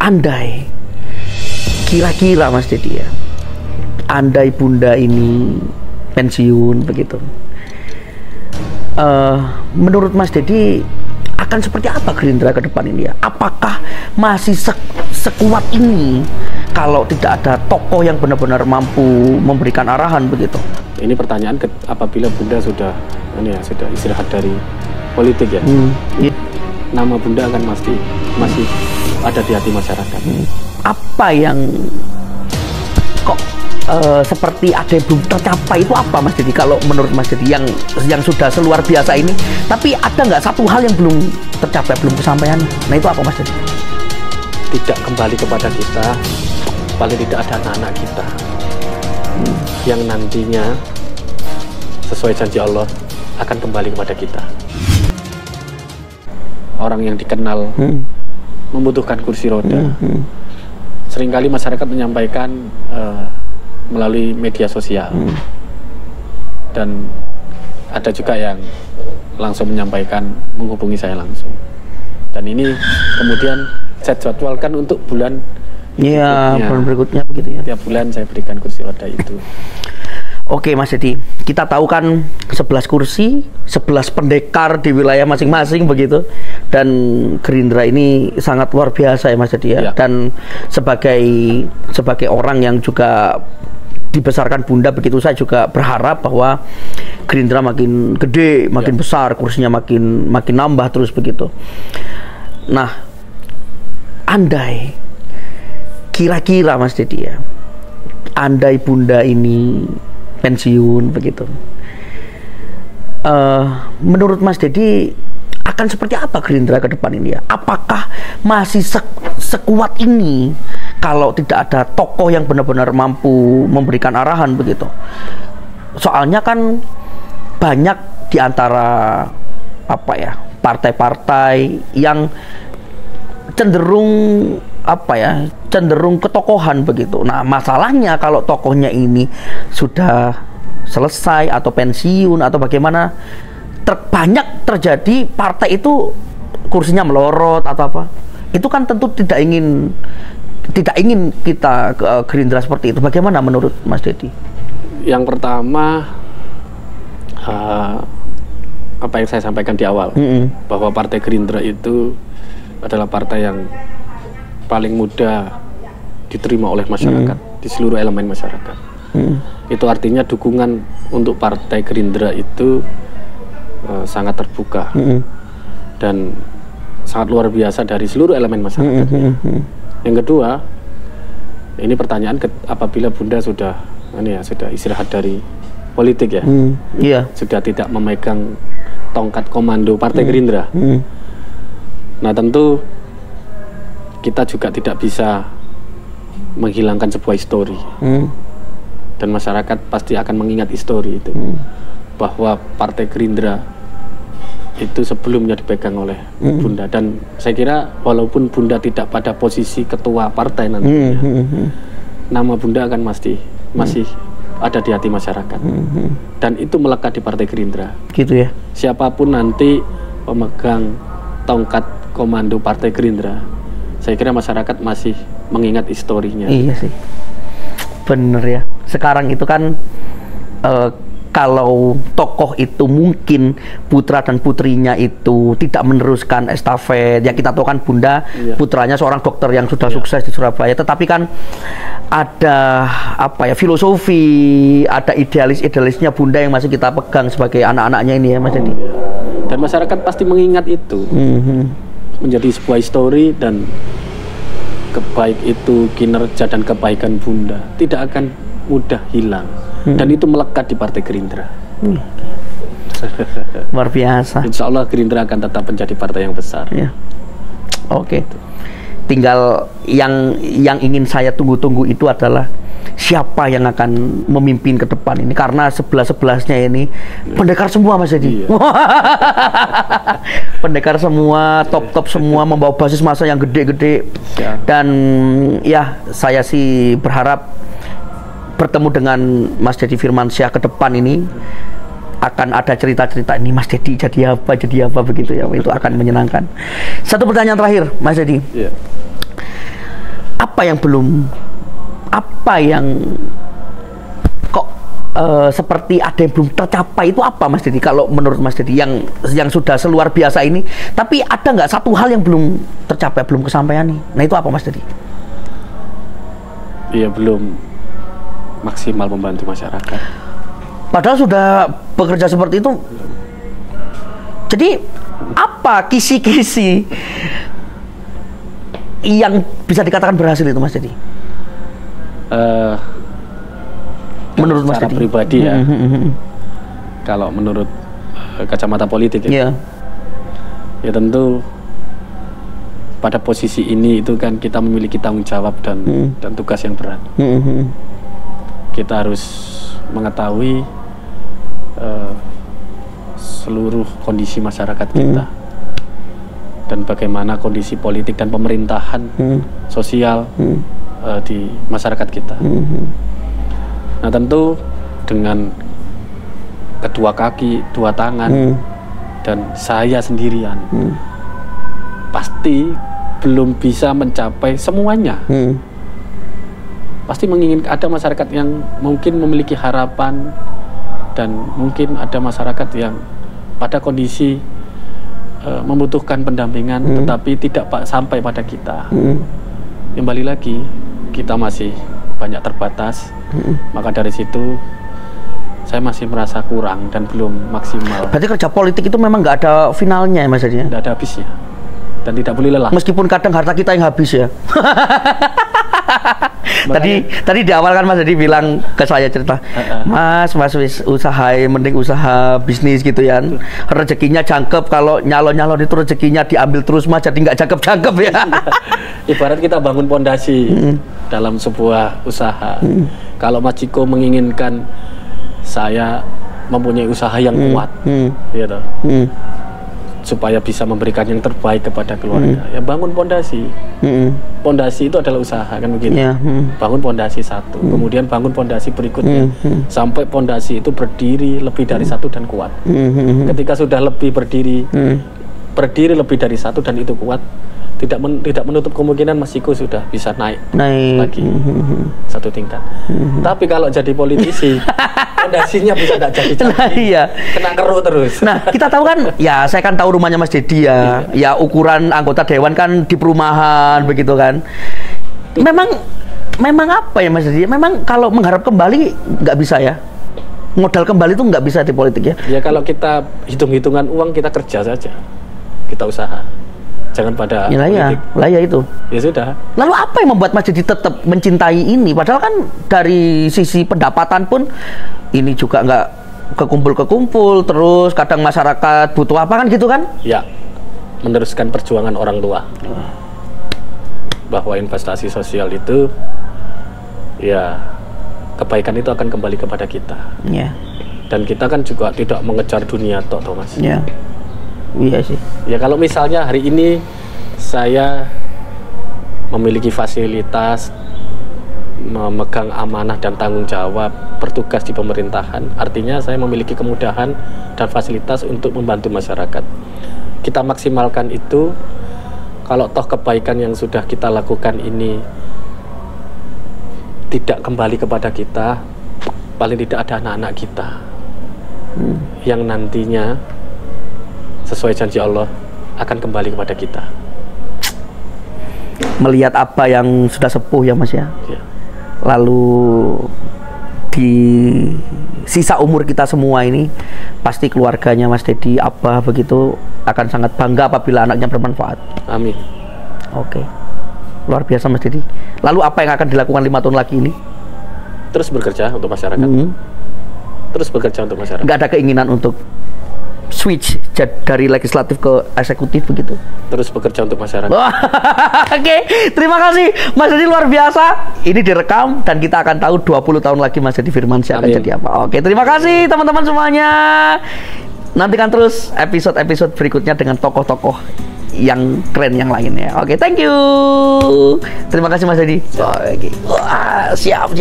Andai kira-kira Mas Dedi ya, andai Bunda ini pensiun begitu, menurut Mas Dedi akan seperti apa Gerindra ke depan ini ya? Apakah masih sekuat ini kalau tidak ada tokoh yang benar-benar mampu memberikan arahan begitu? Ini pertanyaan apabila Bunda sudah istirahat dari politik ya. Nama Bunda akan masih ada di hati masyarakat. Apa yang kok seperti ada yang belum tercapai itu apa Mas Dedi? Kalau menurut Mas Dedi yang sudah seluar biasa ini, tapi ada nggak satu hal yang belum tercapai, belum kesampaian? Nah itu apa Mas Dedi? Tidak kembali kepada kita, paling tidak ada anak-anak kita yang nantinya sesuai janji Allah akan kembali kepada kita. Orang yang dikenal membutuhkan kursi roda. Seringkali masyarakat menyampaikan melalui media sosial, dan ada juga yang langsung menyampaikan, menghubungi saya langsung. Dan ini kemudian saya jadwalkan untuk bulan berikutnya begitu ya. Tiap bulan saya berikan kursi roda itu. Oke Mas Dedi, kita tahu kan 11 kursi, 11 pendekar di wilayah masing-masing begitu. Dan Gerindra ini sangat luar biasa ya Mas Dedi ya. Dan sebagai orang yang juga dibesarkan Bunda begitu, saya juga berharap bahwa Gerindra makin gede, makin besar, kursinya makin nambah terus begitu. Nah, andai kira-kira Mas Dedi ya, andai Bunda ini pensiun begitu, menurut Mas Dedi akan seperti apa Gerindra ke depan ini ya? Apakah masih sekuat ini kalau tidak ada tokoh yang benar-benar mampu memberikan arahan begitu? Soalnya kan banyak di antara partai-partai yang cenderung ketokohan begitu. Nah, masalahnya kalau tokohnya ini sudah selesai atau pensiun atau bagaimana, banyak terjadi partai itu kursinya melorot atau apa. Itu kan tentu tidak ingin kita Gerindra seperti itu. Bagaimana menurut Mas Dedi? Yang pertama, apa yang saya sampaikan di awal, bahwa Partai Gerindra itu adalah partai yang paling mudah diterima oleh masyarakat, di seluruh elemen masyarakat. Itu artinya dukungan untuk Partai Gerindra itu sangat terbuka dan sangat luar biasa dari seluruh elemen masyarakat. Yang kedua, ini pertanyaan apabila Bunda sudah istirahat dari politik ya, sudah tidak memegang tongkat komando Partai Gerindra. Nah, tentu kita juga tidak bisa menghilangkan sebuah histori, dan masyarakat pasti akan mengingat histori itu, bahwa Partai Gerindra itu sebelumnya dipegang oleh Bunda. Dan saya kira walaupun Bunda tidak pada posisi ketua partai nantinya, nama Bunda akan masih ada di hati masyarakat, dan itu melekat di Partai Gerindra. Gitu ya. Siapapun nanti pemegang tongkat komando Partai Gerindra, saya kira masyarakat masih mengingat historinya. Iya sih, bener ya. Sekarang itu kan kalau tokoh itu mungkin putra dan putrinya itu tidak meneruskan estafet, ya kita tahu kan Bunda putranya seorang dokter yang sudah sukses di Surabaya, tetapi kan ada filosofi, ada idealisnya Bunda yang masih kita pegang sebagai anak-anaknya ini ya Mas Dedi. Dan masyarakat pasti mengingat itu, menjadi sebuah histori, dan baik itu kinerja dan kebaikan Bunda tidak akan mudah hilang. Dan itu melekat di Partai Gerindra. Luar biasa. Insya Allah Gerindra akan tetap menjadi partai yang besar. Ya. Oke. Tinggal yang ingin saya tunggu-tunggu itu adalah siapa yang akan memimpin ke depan ini, karena 11-11-nya ini pendekar semua Mas Dedi. Pendekar semua, top semua, membawa basis massa yang gede-gede. Dan ya saya sih berharap bertemu dengan Mas Dedi Firmansyah ke depan ini akan ada cerita-cerita ini, Mas Dedi jadi apa begitu ya, itu akan menyenangkan. Satu pertanyaan terakhir Mas Dedi. apa yang kok seperti ada yang belum tercapai, itu apa Mas Dedi? Kalau menurut Mas Dedi yang sudah seluar biasa ini, tapi ada nggak satu hal yang belum tercapai, belum kesampaian nih? Nah itu apa Mas Dedi? Iya, belum maksimal membantu masyarakat. Padahal sudah bekerja seperti itu. Jadi apa kisi-kisi yang bisa dikatakan berhasil itu Mas Dedi? Menurut Mas Dedi pribadi ya. Kalau menurut kacamata politik ya. Ya tentu pada posisi ini itu kan kita memiliki tanggung jawab dan tugas yang berat. Kita harus mengetahui seluruh kondisi masyarakat kita dan bagaimana kondisi politik dan pemerintahan sosial di masyarakat kita. Nah tentu dengan kedua kaki, dua tangan dan saya sendirian pasti belum bisa mencapai semuanya. Pasti menginginkan, ada masyarakat yang mungkin memiliki harapan dan mungkin ada masyarakat yang pada kondisi membutuhkan pendampingan tetapi tidak sampai pada kita. Kembali lagi kita masih banyak terbatas, maka dari situ saya masih merasa kurang dan belum maksimal. Berarti kerja politik itu memang nggak ada finalnya ya Mas Dedi? Nggak ada habisnya dan tidak boleh lelah. Meskipun kadang harta kita yang habis ya. Tadi di awal kan Mas Dedi bilang ke saya cerita, Mas wis usaha, mending usaha bisnis gitu ya. Rezekinya jangkep, kalau nyalon-nyalon itu rezekinya diambil terus Mas, jadi nggak jangkep-jangkep ya. Ibarat kita bangun pondasi dalam sebuah usaha. Kalau Mas Ciko menginginkan saya mempunyai usaha yang kuat, gitu, supaya bisa memberikan yang terbaik kepada keluarga, ya bangun pondasi. Pondasi itu adalah usaha kan begitu. Bangun pondasi satu, kemudian bangun pondasi berikutnya, sampai pondasi itu berdiri lebih dari satu dan kuat. Ketika sudah lebih berdiri lebih dari satu dan itu kuat, tidak menutup kemungkinan Mas Ciko sudah bisa naik lagi satu tingkat. Tapi kalau jadi politisi, fondasinya bisa tidak jadi. Iya. Kena keruk terus. Nah, kita tahu kan, ya saya kan tahu rumahnya Mas Dedi ya. Ya ukuran anggota dewan kan di perumahan begitu kan. Memang apa ya Mas Dedi? Memang kalau mengharap kembali nggak bisa ya. Modal kembali itu nggak bisa di politik ya. Ya kalau kita hitung-hitungan uang, kita kerja saja, kita usaha. Jangan pada politik. Ya itu. Ya sudah. Lalu apa yang membuat Mas Dedi tetap mencintai ini? Padahal kan dari sisi pendapatan pun ini juga nggak kekumpul-kekumpul, terus kadang masyarakat butuh apa kan gitu kan? Ya, meneruskan perjuangan orang tua. Bahwa investasi sosial itu, ya kebaikan itu akan kembali kepada kita. Ya. Dan kita kan juga tidak mengejar dunia toh, Mas. Ya. Iya sih. Ya kalau misalnya hari ini saya memiliki fasilitas, memegang amanah dan tanggung jawab, bertugas di pemerintahan, artinya saya memiliki kemudahan dan fasilitas untuk membantu masyarakat. Kita maksimalkan itu. Kalau toh kebaikan yang sudah kita lakukan ini tidak kembali kepada kita, paling tidak ada anak-anak kita yang nantinya sesuai janji Allah akan kembali kepada kita. Melihat apa yang sudah sepuh ya Mas ya. Lalu di sisa umur kita semua ini pasti keluarganya Mas Dedi, Abah begitu akan sangat bangga apabila anaknya bermanfaat. Amin. Oke. Luar biasa Mas Dedi. Lalu apa yang akan dilakukan 5 tahun lagi ini? Terus bekerja untuk masyarakat. Terus bekerja untuk masyarakat. Nggak ada keinginan untuk switch dari legislatif ke eksekutif begitu. Terus bekerja untuk masyarakat. Oke, terima kasih Mas Dedi, luar biasa. Ini direkam dan kita akan tahu 20 tahun lagi Mas Dedi Firmansyah akan jadi apa. Oke, terima kasih teman-teman semuanya. Nantikan terus episode-episode berikutnya dengan tokoh-tokoh yang keren yang lainnya. Oke, thank you. Terima kasih Mas Dedi. Oke. Siap.